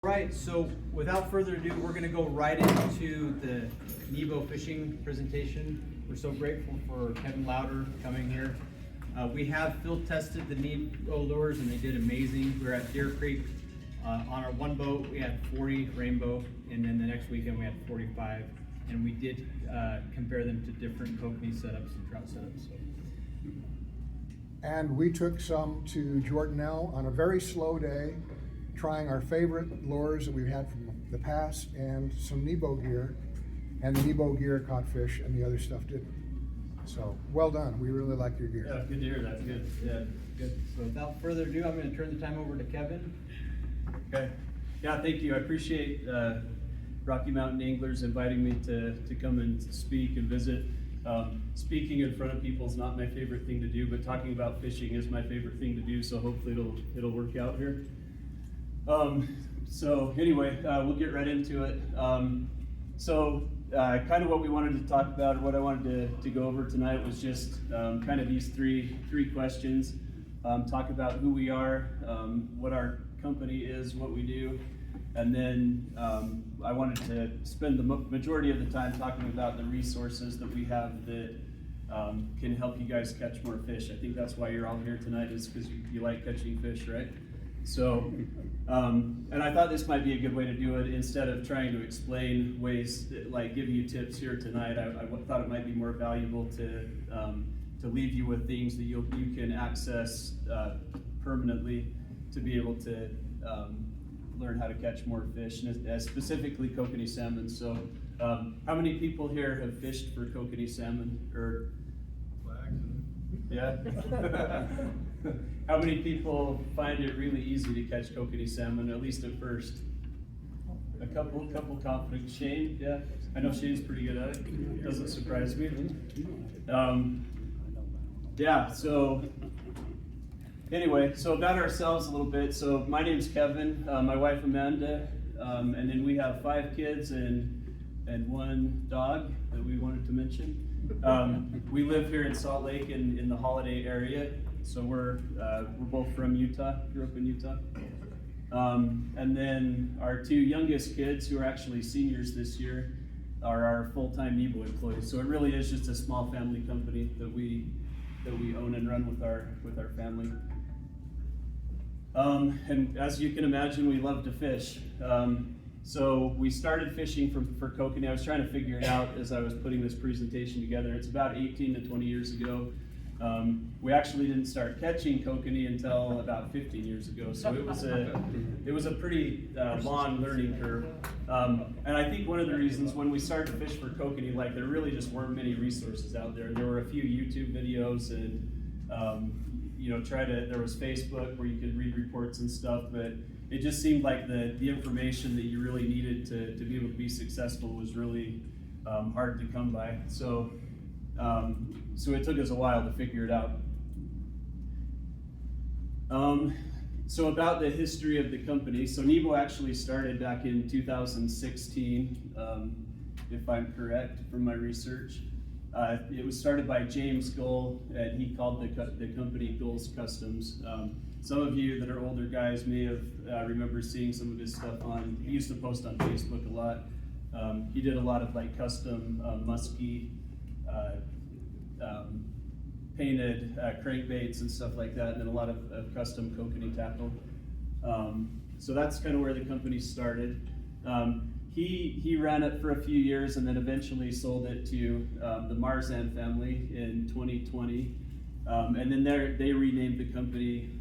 Right, so without further ado, we're going to go right into the Nebo Fishing presentation. We're so grateful for Kevin Louder coming here. We have field tested the Nebo lures and they did amazing. We were at Deer Creek. On our one boat, we had 40 rainbow, and then the next weekend we had 45. And we did compare them to different Kokanee setups and trout setups. So. And we took some to Jordanelle on a very slow day, trying our favorite lures that we've had from the past and some Nebo gear. And the Nebo gear caught fish and the other stuff didn't. So well done. We really like your gear. Yeah, good to hear. That's good. Yeah, good. So without further ado, I'm going to turn the time over to Kevin. Okay. Yeah, thank you. I appreciate Rocky Mountain Anglers inviting me to come and speak and visit. Speaking in front of people is not my favorite thing to do, but talking about fishing is my favorite thing to do. So hopefully it'll work out here. So anyway, we'll get right into it. Kind of what we wanted to talk about, or what I wanted to go over tonight, was just kind of these three questions. Talk about who we are, what our company is, what we do, and then I wanted to spend the majority of the time talking about the resources that we have that can help you guys catch more fish. I think that's why you're all here tonight, is because you like catching fish, right? So, and I thought this might be a good way to do it. Instead of trying to explain ways, like giving you tips here tonight, I thought it might be more valuable to leave you with things that you can access permanently to be able to learn how to catch more fish, and specifically Kokanee salmon. So, how many people here have fished for Kokanee salmon? Or yeah. How many people find it really easy to catch Kokanee salmon, at least at first? A couple confident. Shane, yeah, I know Shane's pretty good at it. Doesn't surprise me. Yeah. So anyway, so about ourselves a little bit. So my name's Kevin, my wife Amanda, and then we have 5 kids and 1 dog that we wanted to mention. We live here in Salt Lake in the Holiday area, so we're both from Utah. Grew up in Utah, and then our 2 youngest kids, who are actually seniors this year, are our full-time Nebo employees. So it really is just a small family company that we own and run with our family. And as you can imagine, we love to fish. So we started fishing for Kokanee. I was trying to figure it out as I was putting this presentation together. It's about 18 to 20 years ago. We actually didn't start catching Kokanee until about 15 years ago. So it was a pretty long learning curve. And I think one of the reasons when we started to fish for Kokanee, like, there really just weren't many resources out there. There were a few YouTube videos and there was Facebook where you could read reports and stuff, but it just seemed like the information that you really needed to be able to be successful was really hard to come by. So it took us a while to figure it out. So about the history of the company. So Nebo actually started back in 2016, if I'm correct from my research. It was started by James Gull, and he called the company Gull's Customs. Some of you that are older guys may have remember seeing some of his stuff he used to post on Facebook a lot. He did a lot of like custom muskie, painted crankbaits and stuff like that, and then a lot of custom Kokanee tackle. So that's kind of where the company started. He ran it for a few years and then eventually sold it to the Marzan family in 2020. And then they renamed the company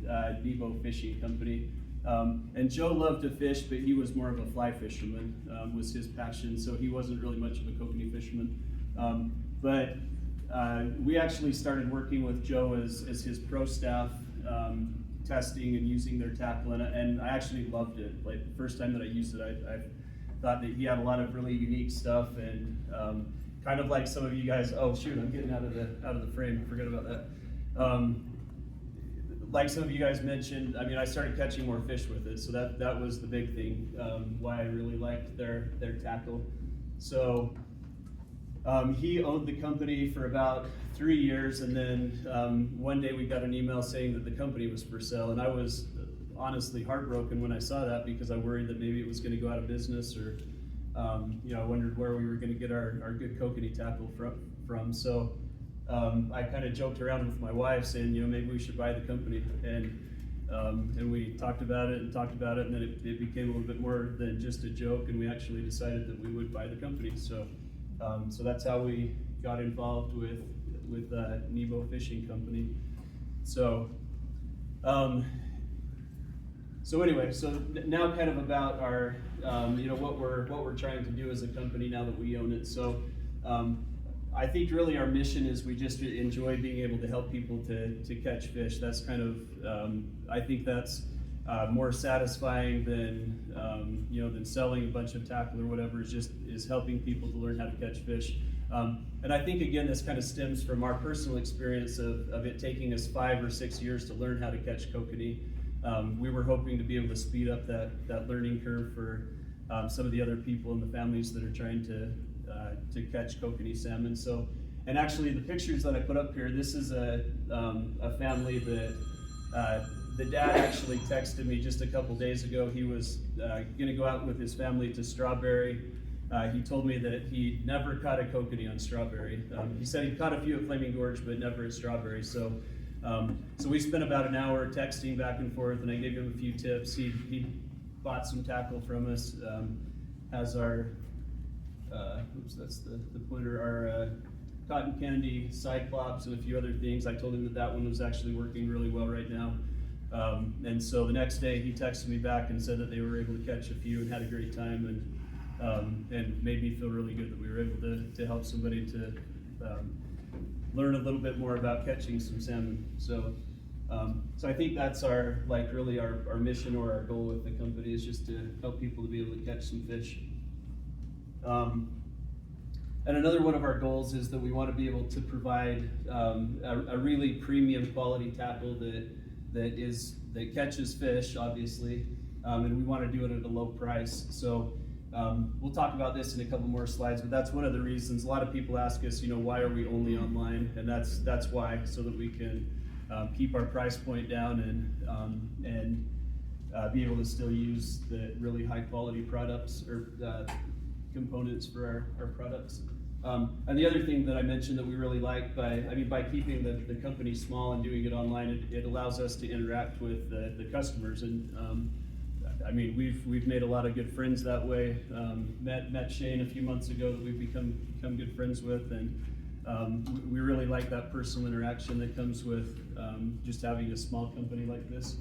Nebo Fishing Company. And Joe loved to fish, but he was more of a fly fisherman, was his passion, so he wasn't really much of a Kokanee fisherman. But we actually started working with Joe as his pro staff, testing and using their tackle, and I actually loved it. Like, the first time that I used it, I thought that he had a lot of really unique stuff, and kind of like some of you guys. Oh shoot, I'm getting out of the frame. Forget about that. Like some of you guys mentioned, I mean, I started catching more fish with it, so that was the big thing. Why I really liked their tackle. So he owned the company for about 3 years, and then one day we got an email saying that the company was for sale, and I was honestly heartbroken when I saw that, because I worried that maybe it was going to go out of business, or I wondered where we were going to get our good kokanee tackle from. So I kind of joked around with my wife saying, maybe we should buy the company, and we talked about it, and then it became a little bit more than just a joke, and we actually decided that we would buy the company. So that's how we got involved with Nebo Fishing Company. So anyway, so now kind of about our, what we're trying to do as a company now that we own it. So I think really our mission is we just enjoy being able to help people to catch fish. That's kind of, I think that's more satisfying than selling a bunch of tackle or whatever. Is helping people to learn how to catch fish. And I think, again, this kind of stems from our personal experience of it taking us 5 or 6 years to learn how to catch kokanee. We were hoping to be able to speed up that learning curve for some of the other people in the families that are trying to catch kokanee salmon. So, and actually the pictures that I put up here, this is a family that the dad actually texted me just a couple days ago. He was gonna go out with his family to Strawberry. He told me that he never caught a kokanee on Strawberry. He said he caught a few at Flaming Gorge, but never at Strawberry. So we spent about an hour texting back and forth, and I gave him a few tips. He bought some tackle from us, has our, that's the pointer, our cotton candy Cyclops and a few other things. I told him that one was actually working really well right now. And so the next day he texted me back and said that they were able to catch a few and had a great time, and made me feel really good that we were able to help somebody to learn a little bit more about catching some salmon. So I think that's our mission or our goal with the company, is just to help people to be able to catch some fish. And another one of our goals is that we want to be able to provide a really premium quality tackle that catches fish, obviously, and we want to do it at a low price. So we'll talk about this in a couple more slides, but that's one of the reasons. A lot of people ask us, why are we only online? And that's why, so that we can keep our price point down and be able to still use the really high quality products or components for our products. And the other thing that I mentioned that we really like, by keeping the company small and doing it online, it allows us to interact with the customers. And we've made a lot of good friends that way. Met Shane a few months ago that we've become good friends with, and we really like that personal interaction that comes with just having a small company like this.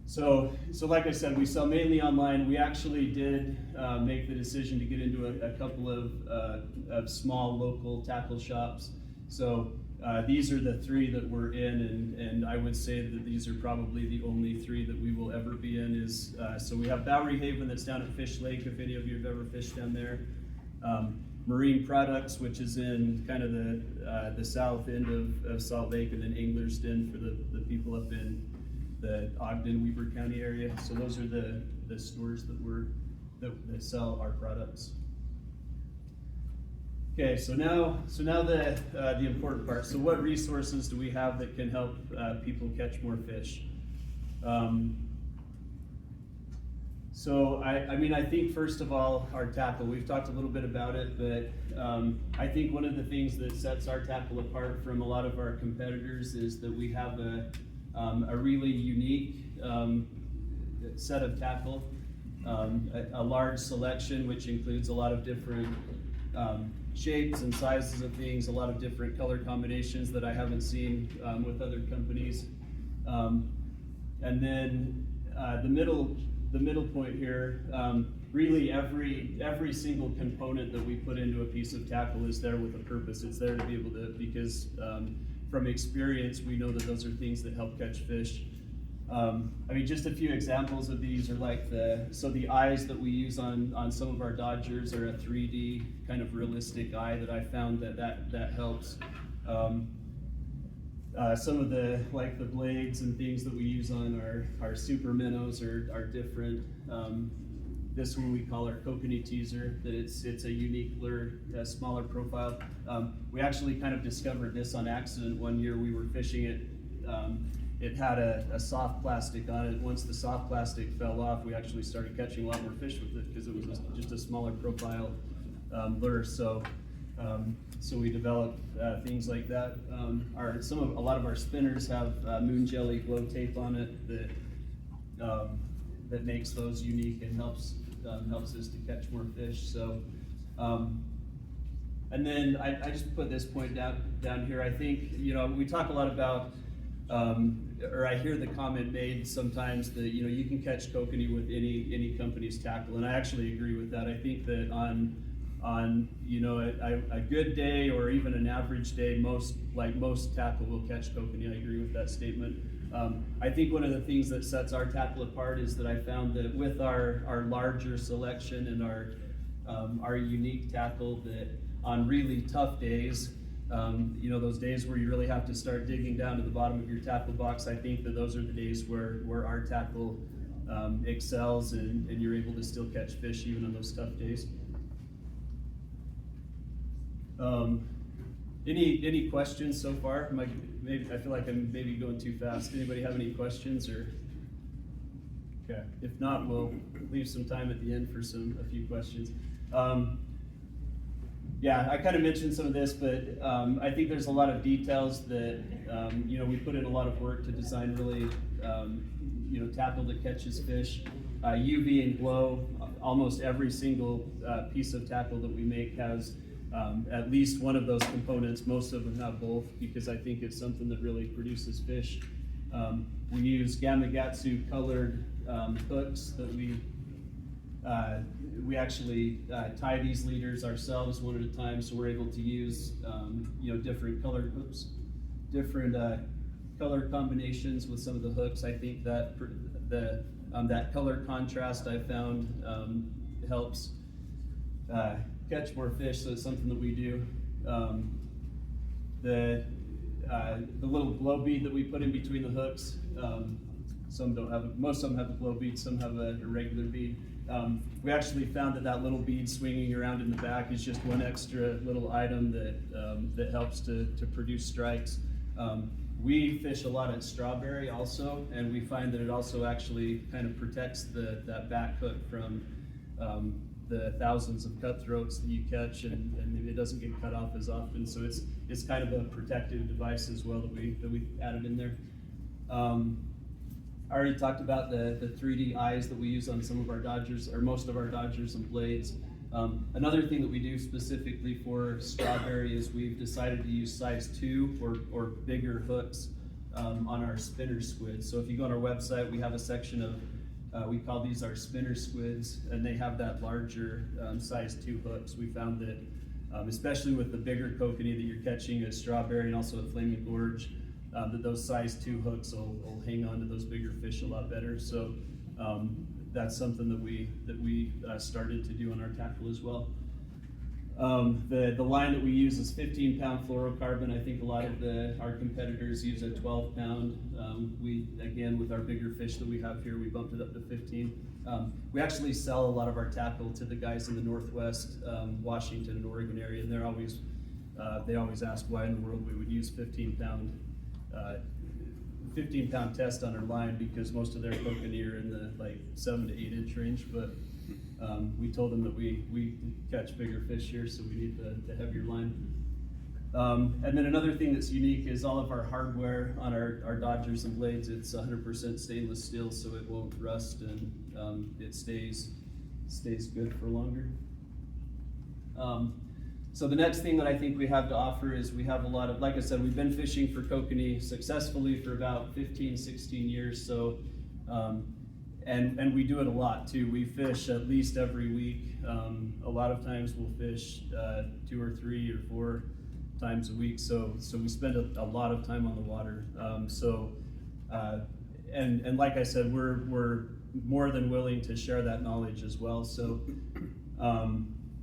So like I said, we sell mainly online. We actually did make the decision to get into a couple of small local tackle shops. So these are the 3 that we're in, and I would say that these are probably the only 3 that we will ever be in. So we have Bowery Haven, that's down at Fish Lake, if any of you have ever fished down there. Marine Products, which is in kind of the south end of Salt Lake, and then Angler's Den for the people up in the Ogden, Weber County area. So those are the stores that sell our products. Okay, so now the important part. So what resources do we have that can help people catch more fish? So I think first of all, our tackle. We've talked a little bit about it, but I think one of the things that sets our tackle apart from a lot of our competitors is that we have a really unique set of tackle, a large selection, which includes a lot of different shapes and sizes of things, a lot of different color combinations that I haven't seen with other companies. And then the middle point here, really every single component that we put into a piece of tackle is there with a purpose. It's there to be able to, because from experience, we know that those are things that help catch fish. Just a few examples of these are like the eyes that we use on some of our Dodgers are a 3D kind of realistic eye that I found that helps. Some of the blades and things that we use on our super minnows are different. This one we call our Kokanee teaser, that it's a unique lure, a smaller profile. We actually kind of discovered this on accident one year. We were fishing it it had a soft plastic on it. Once the soft plastic fell off, we actually started catching a lot more fish with it because it was just a smaller profile lure. So we developed things like that. A lot of our spinners have moon jelly glow tape on it that makes those unique and helps us to catch more fish. So, and then I just put this point down here. I think, we talk a lot about, or I hear the comment made sometimes that, you can catch kokanee with any company's tackle, and I actually agree with that. I think that on a good day or even an average day, most tackle will catch kokanee. I agree with that statement. I think one of the things that sets our tackle apart is that I found that with our larger selection and our unique tackle, that on really tough days, those days where you really have to start digging down to the bottom of your tackle box, I think that those are the days where our tackle excels and you're able to still catch fish even on those tough days. Any questions so far? I feel like I'm maybe going too fast. Anybody have any questions? Or okay, if not, we'll leave some time at the end for a few questions. Yeah, I kind of mentioned some of this, but I think there's a lot of details that we put in a lot of work to design really tackle that catches fish. UV and glow. Almost every single piece of tackle that we make has at least one of those components. Most of them have both, because I think it's something that really produces fish. We use Gamakatsu colored hooks that we actually tie these leaders ourselves one at a time, so we're able to use different colored hooks, different color combinations with some of the hooks. I think that that color contrast I found helps catch more fish, so it's something that we do. The little glow bead that we put in between the hooks, some don't have, most of them have a glow bead, some have a regular bead. We actually found that little bead swinging around in the back is just one extra little item that helps to produce strikes. We fish a lot at Strawberry also, and we find that it also actually kind of protects that back hook from the thousands of cutthroats that you catch, and it doesn't get cut off as often. So it's kind of a protective device as well that we added in there. I already talked about the 3D eyes that we use on some of our Dodgers, or most of our Dodgers and blades. Another thing that we do specifically for Strawberry is we've decided to use size 2 or bigger hooks on our spinner squids. So if you go on our website, we have a section of, we call these our spinner squids, and they have that larger size 2 hooks. We found that, especially with the bigger kokanee that you're catching at Strawberry and also at Flaming Gorge, that those size 2 hooks will hang on to those bigger fish a lot better. So that's something that we started to do on our tackle as well. The line that we use is 15-pound fluorocarbon. I think a lot of our competitors use a 12-pound. We, again, with our bigger fish that we have here, we bumped it up to 15. We actually sell a lot of our tackle to the guys in the Northwest, Washington and Oregon area, and they always ask why in the world we would use 15-pound test on our line, because most of their kokanee are in the 7 to 8 inch range, but we told them that we catch bigger fish here, so we need the heavier line. And then another thing that's unique is all of our hardware on our Dodgers and blades. It's 100% stainless steel, so it won't rust, and it stays good for longer. So the next thing that I think we have to offer is we have a lot of, like I said, we've been fishing for kokanee successfully for about 15, 16 years. So, and we do it a lot too. We fish at least every week. A lot of times we'll fish 2 or 3 or 4 times a week. So we spend a lot of time on the water. And like I said, we're more than willing to share that knowledge as well. So,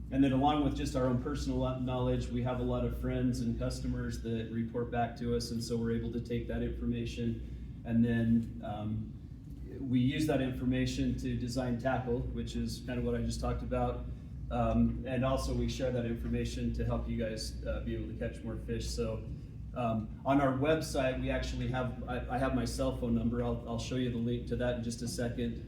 and then along with just our own personal knowledge, we have a lot of friends and customers that report back to us, and so we're able to take that information, and then we use that information to design tackle, which is kind of what I just talked about, and also we share that information to help you guys be able to catch more fish. So On our website, we actually have, I have my cell phone number. I'll show you the link to that in just a second.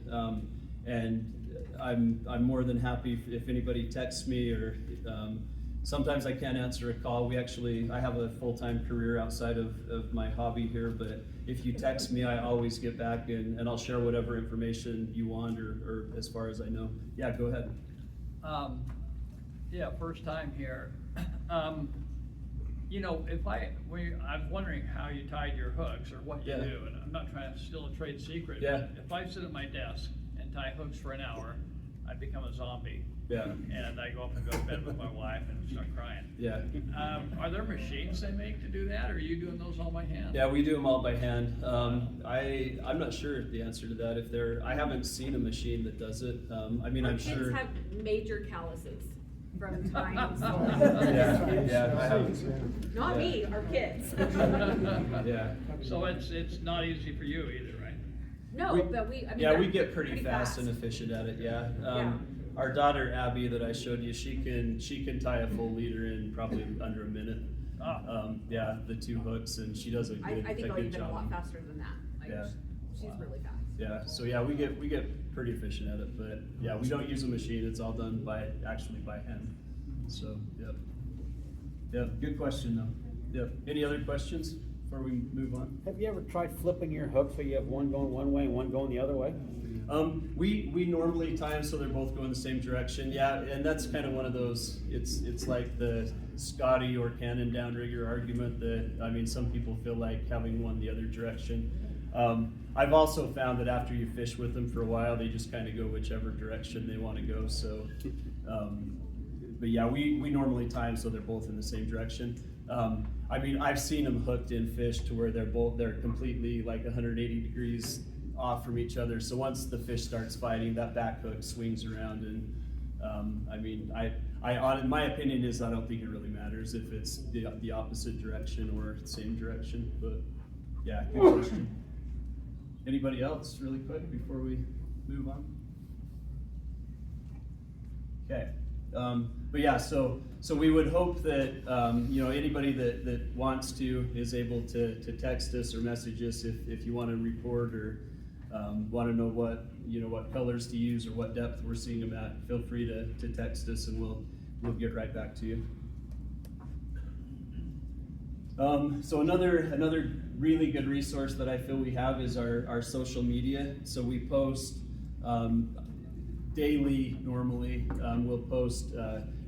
And I'm more than happy if anybody texts me, or sometimes I can't answer a call. I have a full-time career outside of my hobby here, but if you text me, I always get back, and I'll share whatever information you want, or as far as I know. Yeah, go ahead. Yeah, first time here. You know, I was wondering how you tied your hooks or what you Yeah. do, and I'm not trying to steal a trade secret. Yeah. But if I sit at my desk and tie hooks for an hour, I become a zombie. Yeah. And I go up and go to bed with my wife and start crying. Yeah. Are there machines they make to do that, or are you doing those all by hand? Yeah, we do them all by hand. I'm not sure the answer to that. I haven't seen a machine that does it. I mean, Our I'm kids sure. have major calluses from tying, so. Yeah, I haven't. Not me, our kids. Yeah. So it's not easy for you either, right? No, We- but we, I mean. Yeah, we they're get pretty fast and efficient at it. Yeah. Yeah. Our daughter Abby that I showed you, she can tie a full leader in probably under a minute. Ah. Yeah, the two hooks, and she does a I good, think a I'll good even a job. lot faster than that. Like, Yeah. she's really fast. Yeah, so yeah, we get pretty efficient at it, but yeah, we don't use a machine. It's all done actually by hand. So, yep. Yep, good question though. Yep. Any other questions before we move on? Have you ever tried flipping your hook so you have one going one way and one going the other way? We normally tie them so they're both going the same direction. Yeah, and that's kind of one of those, it's like the Scotty or Cannon downrigger argument that, I mean, some people feel like having one the other direction. I've also found that after you fish with them for a while, they just kind of go whichever direction they want to go. So, but yeah, we normally tie them so they're both in the same direction. I mean, I've seen them hooked in fish to where they're completely like 180 degrees off from each other. So once the fish starts fighting, that back hook swings around, and I mean, my opinion is I don't think it really matters if it's the opposite direction or same direction. But yeah, good question. Anybody else, really quick, before we move on? Okay. But yeah, so we would hope that anybody that wants to is able to text us or message us if you want to report or want to know what colors to use or what depth we're seeing them at. Feel free to text us, and we'll get right back to you. So another really good resource that I feel we have is our social media. So we post daily normally. We'll post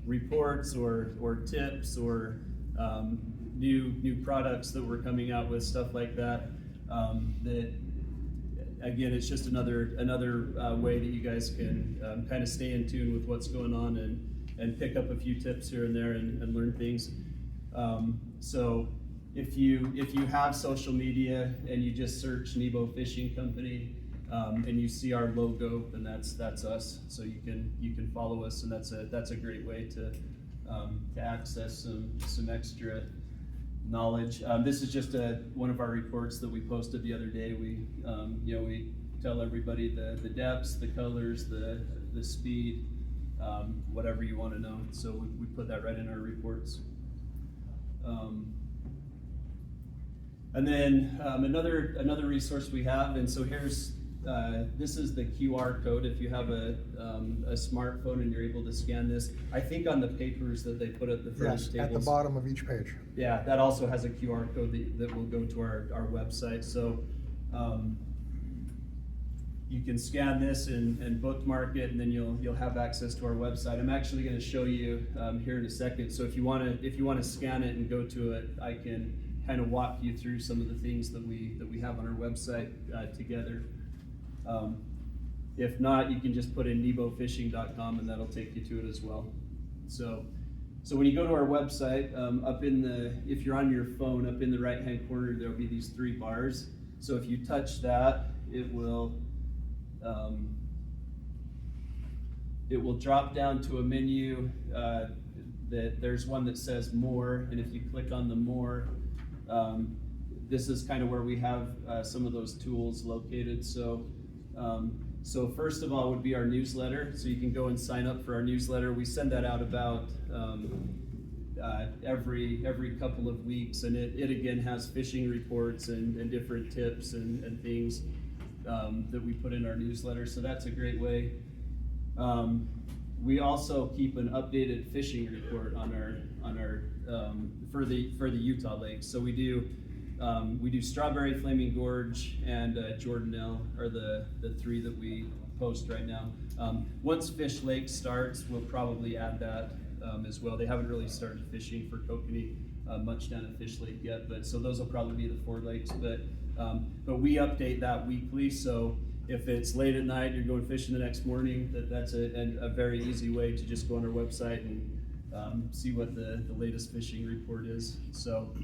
reports or tips or new products that we're coming out with, stuff like that. That again, it's just another way that you guys can kind of stay in tune with what's going on and pick up a few tips here and there and learn things. So if you have social media and you just search Nebo Fishing Company and you see our logo, then that's us. So you can follow us, and that's a great way to access some extra knowledge. This is just one of our reports that we posted the other day. We tell everybody the depths, the colors, the speed, whatever you want to know. So we put that right in our reports. And then another resource we have, and so here's this is the QR code. If you have a smartphone and you're able to scan this, I think on the papers that they put at the front Yes, of tables, at the bottom of each page. yeah, that also has a QR code that will go to our website. So you can scan this and bookmark it, and then you'll have access to our website. I'm actually going to show you here in a second. So if you want to scan it and go to it, I can kind of walk you through some of the things that we have on our website together. If not, you can just put in nebofishing.com and that'll take you to it as well. So when you go to our website, if you're on your phone, up in the right-hand corner, there'll be these 3 bars. So if you touch that, it will drop down to a menu that there's one that says more, and if you click on the more, this is kind of where we have some of those tools located. So first of all would be our newsletter. So you can go and sign up for our newsletter. We send that out about every couple of weeks, and it again has fishing reports and different tips and things that we put in our newsletter. So that's a great way. We also keep an updated fishing report on our for the Utah lakes. So we do Strawberry, Flaming Gorge, and Jordanelle are the three that we post right now. Once Fish Lake starts, we'll probably add that as well. They haven't really started fishing for kokanee much down at Fish Lake yet, but so those will probably be the 4 lakes. But we update that weekly. So if it's late at night, you're going fishing the next morning, that's a very easy way to just go on our website and see what the latest fishing report is. So,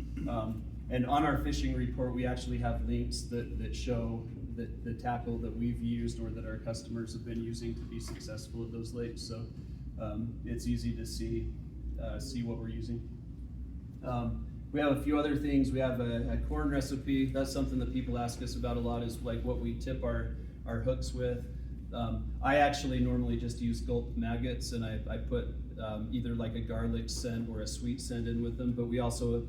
and on our fishing report, we actually have links that show the tackle that we've used or that our customers have been using to be successful at those lakes. So it's easy to see what we're using. We have a few other things. We have a corn recipe. That's something that people ask us about a lot, is like what we tip our hooks with. I actually normally just use gulp maggots, and I put either like a garlic scent or a sweet scent in with them. But we also,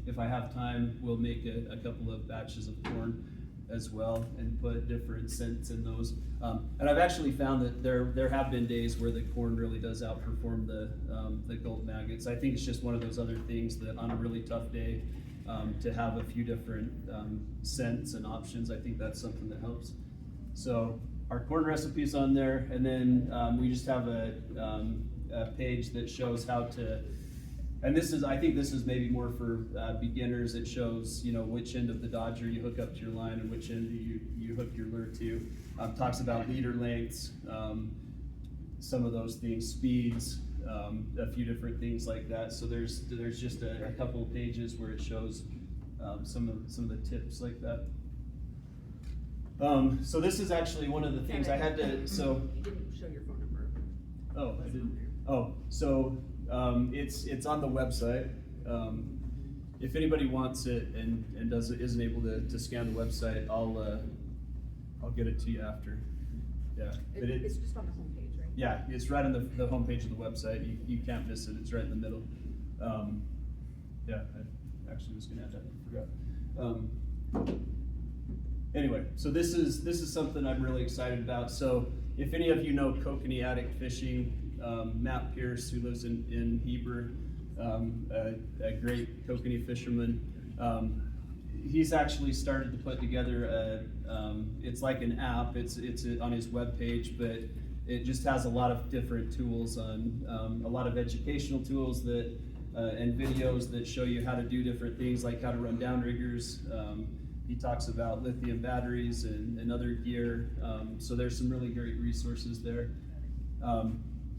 if I have time, we'll make a couple of batches of corn as well and put different scents in those. And I've actually found that there have been days where the corn really does outperform the gulp maggots. I think it's just one of those other things that on a really tough day, to have a few different scents and options, I think that's something that helps. So our corn recipe's on there, and then we just have a page that shows how to, and I think this is maybe more for beginners. It shows, which end of the dodger you hook up to your line and which end you hook your lure to. Talks about leader lengths, some of those things, speeds, a few different things like that. So there's just a couple of pages where it shows some of the tips like that. So this is actually one of the things I had to, so. You didn't show your phone number. Oh, I didn't. Oh, so it's on the website. If anybody wants it and isn't able to scan the website, I'll get it to you after. Yeah. But It's just on the homepage, right? Yeah, it's right on the homepage of the website. You can't miss it. It's right in the middle. Yeah, I actually was gonna add that. I forgot. Anyway, so this is something I'm really excited about. So if any of you know Kokanee Addict Fishing, Matt Pierce, who lives in Heber, a great kokanee fisherman, he's actually started to put together it's like an app. It's on his webpage, but it just has a lot of different tools on a lot of educational tools that and videos that show you how to do different things, like how to run downriggers. He talks about lithium batteries and other gear. So there's some really great resources there.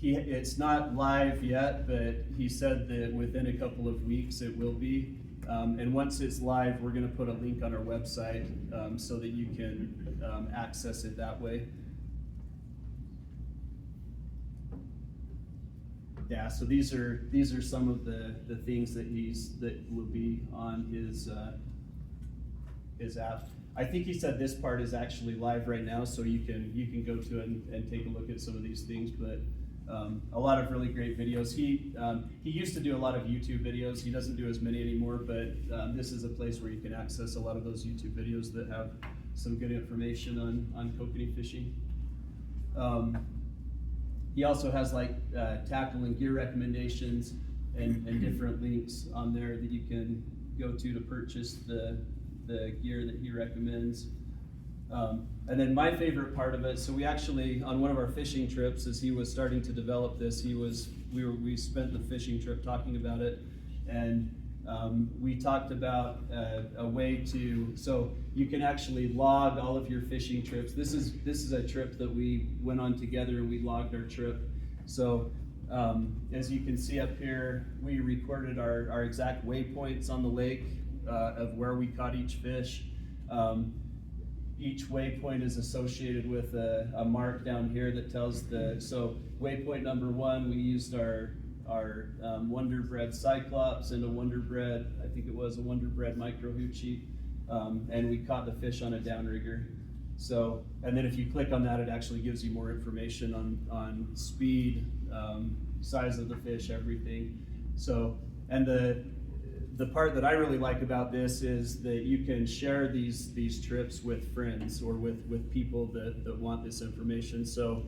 It's not live yet, but he said that within a couple of weeks it will be. And once it's live, we're gonna put a link on our website so that you can access it that way. Yeah, so these are some of the things that will be on his app. I think he said this part is actually live right now, so you can go to it and take a look at some of these things. But a lot of really great videos. He used to do a lot of YouTube videos. He doesn't do as many anymore, but this is a place where you can access a lot of those YouTube videos that have some good information on kokanee fishing. He also has like tackle and gear recommendations and different links on there that you can go to purchase the gear that he recommends. And then my favorite part of it, so we actually, on one of our fishing trips, as he was starting to develop this, we spent the fishing trip talking about it, and we talked about a way so you can actually log all of your fishing trips. This is a trip that we went on together, and we logged our trip. So as you can see up here, we recorded our exact waypoints on the lake of where we caught each fish. Each waypoint is associated with a mark down here that tells so waypoint number 1, we used our Wonder Bread Cyclops and a Wonder Bread, I think it was a Wonder Bread Micro Hoochie, and we caught the fish on a downrigger. So, and then if you click on that, it actually gives you more information on speed, size of the fish, everything. So And the part that I really like about this is that you can share these trips with friends or with people that want this information. So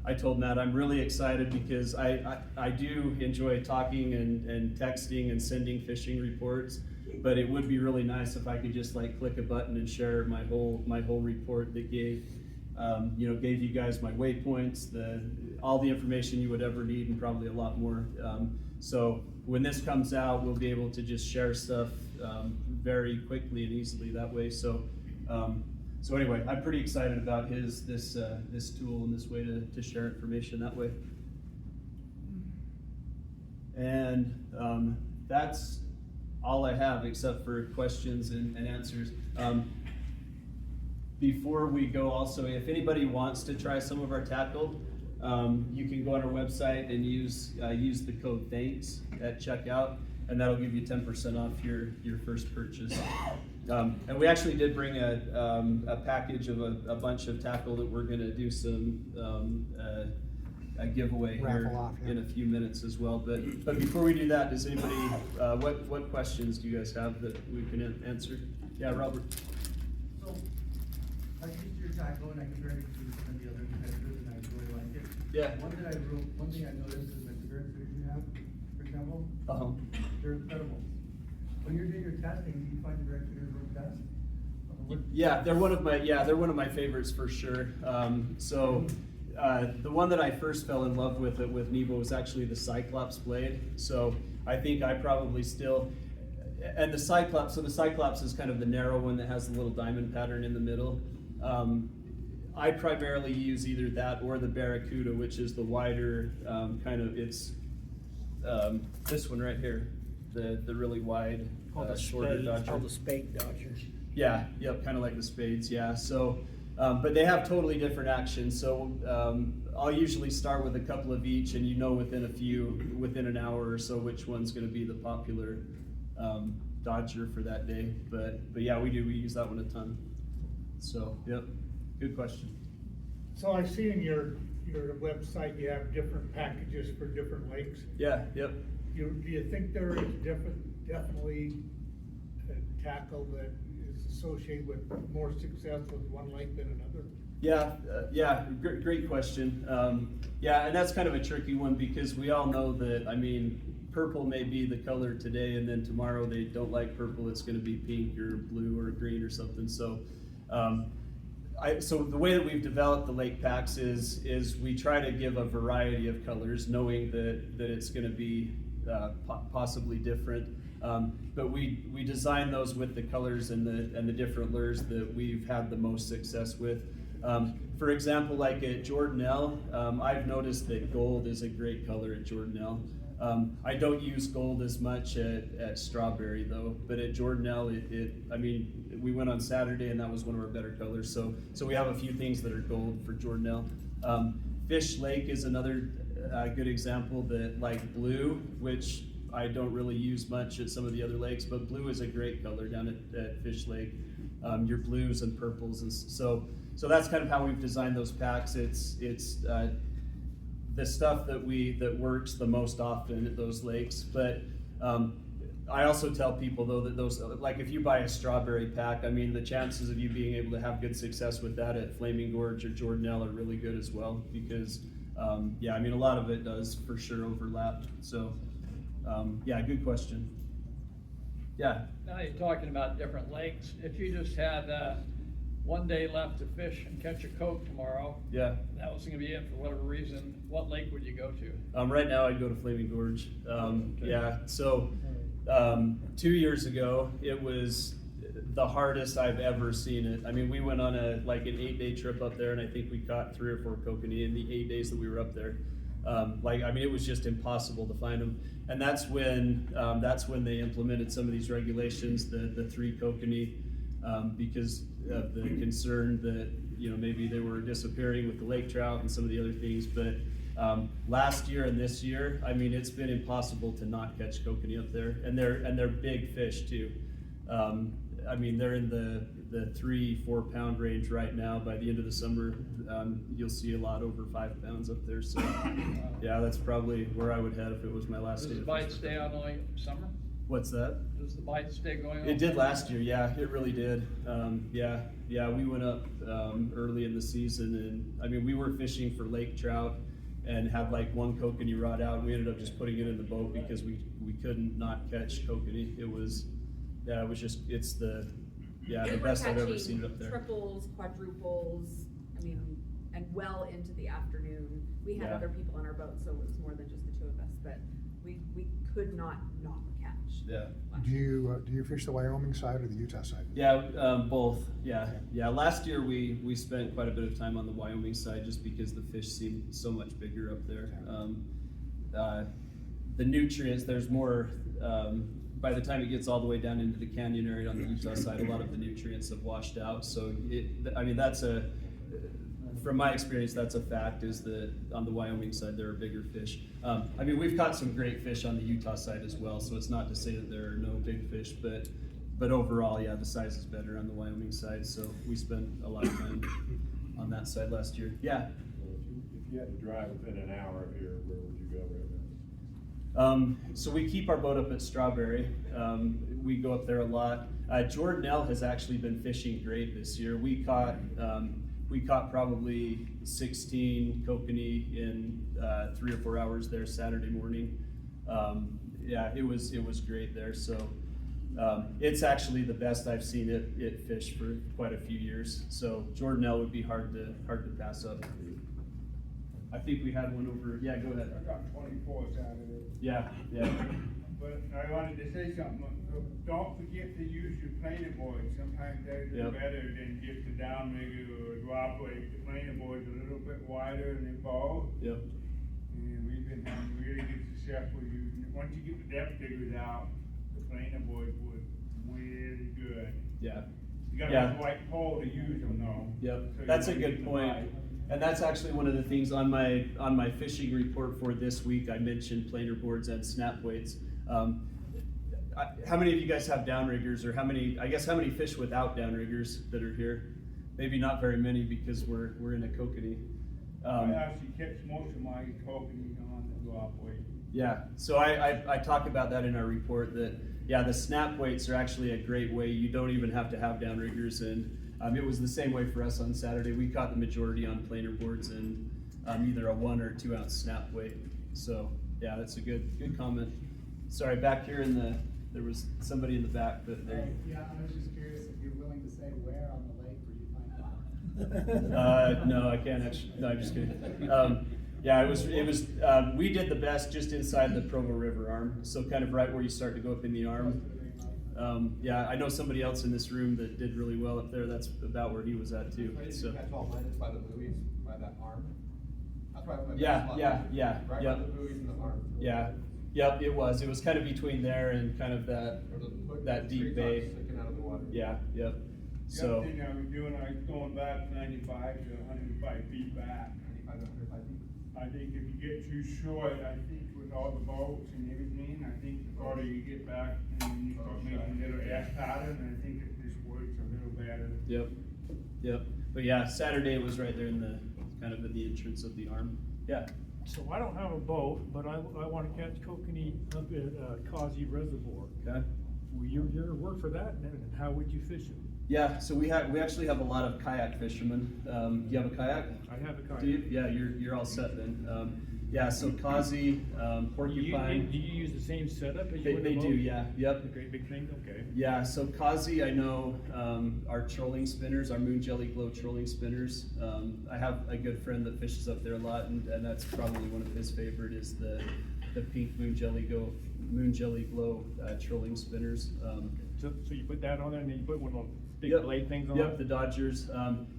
I told Matt I'm really excited because I do enjoy talking and texting and sending fishing reports, but it would be really nice if I could just like click a button and share my whole report that gave you guys my waypoints, all the information you would ever need, and probably a lot more. So when this comes out, we'll be able to just share stuff very quickly and easily that way. So anyway, I'm pretty excited about this tool and this way to share information that way. And that's all I have except for questions and answers. Before we go, also, if anybody wants to try some of our tackle, you can go on our website and use the code THANKS at checkout, and that'll give you 10% off your first purchase. And we actually did bring a package of a bunch of tackle that we're going to do some a giveaway Raffle here off, yeah. in a few minutes as well. But before we do that, does anybody what questions do you guys have that we can answer? Yeah, Robert. So, I used your tackle and I compared it to some of the other competitors and I really like it. Yeah. One thing I noticed is like the various fish you have, for example, they're incredible. When you're doing your testing, do you find the direct fitters work best? Yeah, they're one of my favorites for sure. The one that I first fell in love with Nebo was actually the Cyclops blade. So I think I probably still, and the Cyclops is kind of the narrow one that has the little diamond pattern in the middle. I primarily use either that or the Barracuda, which is the wider it's this one right here, the really wide, shorter Dodger. Called the spade Dodger. Yeah, yep, kind of like the spades, yeah. So, but they have totally different actions. So I'll usually start with a couple of each, and within an hour or so, which one's going to be the popular Dodger for that day. But yeah, we use that one a ton. So, yep, good question. So I see in your website you have different packages for different lakes. Yeah, yep. Do you think there is definitely a tackle that is associated with more success with one lake than another? Yeah, great question. Yeah, and that's kind of a tricky one because we all know that, I mean, purple may be the color today, and then tomorrow they don't like purple, it's going to be pink or blue or green or something. So, so the way that we've developed the lake packs is we try to give a variety of colors, knowing that it's going to be possibly different. But we design those with the colors and the different lures that we've had the most success with. For example, like at Jordanelle, I've noticed that gold is a great color at Jordanelle. I don't use gold as much at Strawberry though, but at Jordanelle, I mean, we went on Saturday and that was one of our better colors. So we have a few things that are gold for Jordanelle. Fish Lake is another good example that like blue, which I don't really use much at some of the other lakes, but blue is a great color down at Fish Lake. Your blues and purples, and so that's kind of how we've designed those packs. It's the stuff that works the most often at those lakes. But I also tell people though that those, like if you buy a Strawberry pack, I mean the chances of you being able to have good success with that at Flaming Gorge or Jordanelle are really good as well, because yeah, I mean a lot of it does for sure overlap. So yeah, good question. Yeah. Now you're talking about different lakes. If you just had one day left to fish and catch a coke tomorrow, Yeah. that was going to be it for whatever reason, what lake would you go to? Right now I'd go to Flaming Gorge. Yeah, so 2 years ago, it was the hardest I've ever seen it. I mean, we went on an 8-day trip up there, and I think we caught 3 or 4 kokanee in the 8 days that we were up there. I mean, it was just impossible to find them. And that's when they implemented some of these regulations, the 3 kokanee, because of the concern that, you know, maybe they were disappearing with the lake trout and some of the other things. But last year and this year, I mean, it's been impossible to not catch kokanee up there, and they're big fish too. I mean, they're in the 3-4 pound range right now. By the end of the summer, you'll see a lot over 5 pounds up there. So yeah, that's probably where I would head if it was my last Does day. the bite stay on all summer? What's that? Does the bite stay going on? It did last year, yeah, it really did. Yeah, we went up early in the season, and I mean, we were fishing for lake trout and had like one kokanee rod out. We ended up just putting it in the boat because we couldn't not catch kokanee. It's the best I've ever seen it up there. Triples, quadruples, I mean, and well into the afternoon. We had Yeah. other people on our boat, so it was more than just the two of us, but we could not catch. Yeah. Do you fish the Wyoming side or the Utah side? Yeah, both. Yeah. Last year we spent quite a bit of time on the Wyoming side just because the fish seemed so much bigger up there. The nutrients, there's more. By the time it gets all the way down into the canyon area on the Utah side, a lot of the nutrients have washed out. So from my experience, that's a fact, is that on the Wyoming side, there are bigger fish. I mean, we've caught some great fish on the Utah side as well, so it's not to say that there are no big fish, but overall, yeah, the size is better on the Wyoming side, so we spent a lot of time on that side last year. Yeah. If you had to drive within an hour of here, where would you go right now? So we keep our boat up at Strawberry. We go up there a lot. Jordan L has actually been fishing great this year. We caught probably 16 kokanee in 3 or 4 hours there Saturday morning. Yeah, it was great there. So it's actually the best I've seen it fish for quite a few years. So Jordan L would be hard to pass up. I think we had one over. Yeah, go ahead. I got 24 Saturday. Yeah. But I wanted to say something. Don't forget to use your planer board. Sometimes they're better than just a downrigger or a drop weight. The planer board's a little bit wider and involved. Yep. And we've been having really good success with using it. Once you get the depth figured out, the planer board was really good. Yeah. You gotta have the right pole to use them though. Yep. So That's a you good use the point. right. And that's actually one of the things on my fishing report for this week. I mentioned planer boards and snap weights. How many of you guys have downriggers, or how many fish without downriggers that are here? Maybe not very many because we're in a kokanee. I actually catch most of my kokanee on the drop weight. Yeah, so I talk about that in our report that, yeah, the snap weights are actually a great way. You don't even have to have downriggers, and it was the same way for us on Saturday. We caught the majority on planer boards and either a 1 or 2 ounce snap weight. So yeah, that's a good comment. Sorry, back here there was somebody in the back that they. Yeah, I was just curious if you're willing to say where on the lake where you find that. No, I can't actually. No, I'm just kidding. Yeah, it was. We did the best just inside the Provo River arm, so kind of right where you start to go up in the arm. Yeah, I know somebody else in this room that did really well up there. That's about where he was at too. So. Catch all mine is by the buoys, by that arm. That's why my Yeah. Right by the buoys and the arm. Yeah. Yep, it was. It was kind of between there and kind of that deep bay. Sticking out of the water. Yeah. Yep. The So. other thing I was doing, I was going back 95 to 105 feet back. 95 to 105 feet. I think if you get too short, I think with all the bolts and everything, I think the farther you get back and you start making a little S pattern, I think it just works a little better. Yep. But yeah, Saturday was right there in the entrance of the arm. Yeah. So I don't have a boat, but I want to catch kokanee up at Kazi Reservoir. Okay. Will you work for that, and how would you fish it? Yeah. So we actually have a lot of kayak fishermen. Do you have a kayak? I have a kayak. Do you? Yeah. You're all set then. Yeah. So Kazi, Porcupine. Do you use the same setup as you They would a boat? do. Yeah. Yep. The great big thing. Okay. Yeah, so Kazi, I know our trolling spinners, our Moon Jelly Glow trolling spinners. I have a good friend that fishes up there a lot, and that's probably one of his favorite is the pink Moon Jelly Glow trolling spinners. So you put that on there, and then you put one of those big Yep. blade things on Yep, it? the Dodgers.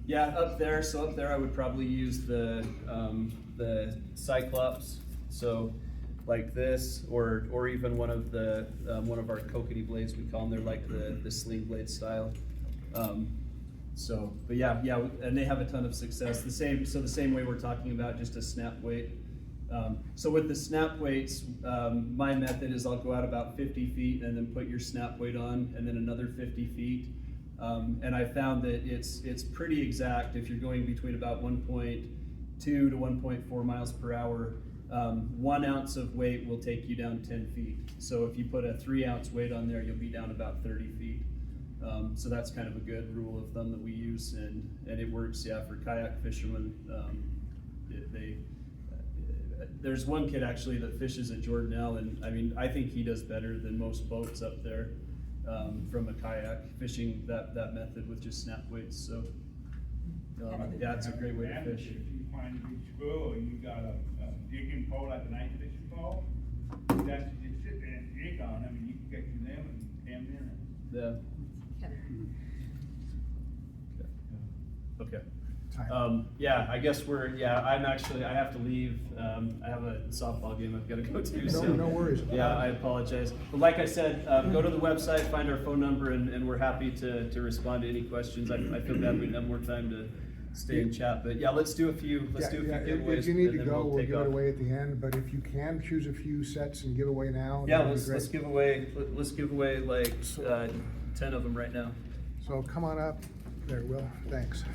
Yeah, up there. So up there, I would probably use the Cyclops. So like this, or even one of our kokanee blades. We call them. They're like the sling blade style. But yeah, and they have a ton of success. The same way we're talking about, just a snap weight. So with the snap weights, my method is I'll go out about 50 feet and then put your snap weight on, and then another 50 feet. And I found that it's pretty exact. If you're going between about 1.2 to 1.4 miles per hour, 1 ounce of weight will take you down 10 feet. So if you put a 3 ounce weight on there, you'll be down about 30 feet. So that's kind of a good rule of thumb that we use, and it works, yeah, for kayak fishermen. There's one kid actually that fishes at Jordanelle, and I mean, I think he does better than most boats up there from a kayak fishing that method with just snap weights. So yeah, it's a great way to fish. If you find a big squirrel and you got a digging pole like an ice fishing pole, that's just sit there and dig on them, and you can get to them in 10 minutes. Yeah. Kevin. Okay. Time. Yeah, I guess I have to leave. I have a softball game I've got to go to. So, No worries. Yeah, I apologize. But like I said, go to the website, find our phone number, and we're happy to respond to any questions. I feel bad we didn't have more time to stay and chat. But yeah, let's do a few giveaways. If you need and to then go, we'll take give it off. away at the end, but if you can choose a few sets and give away now. Yeah, that'd be let's great. give away like 10 of them right now. So come on up. There, Will, thanks.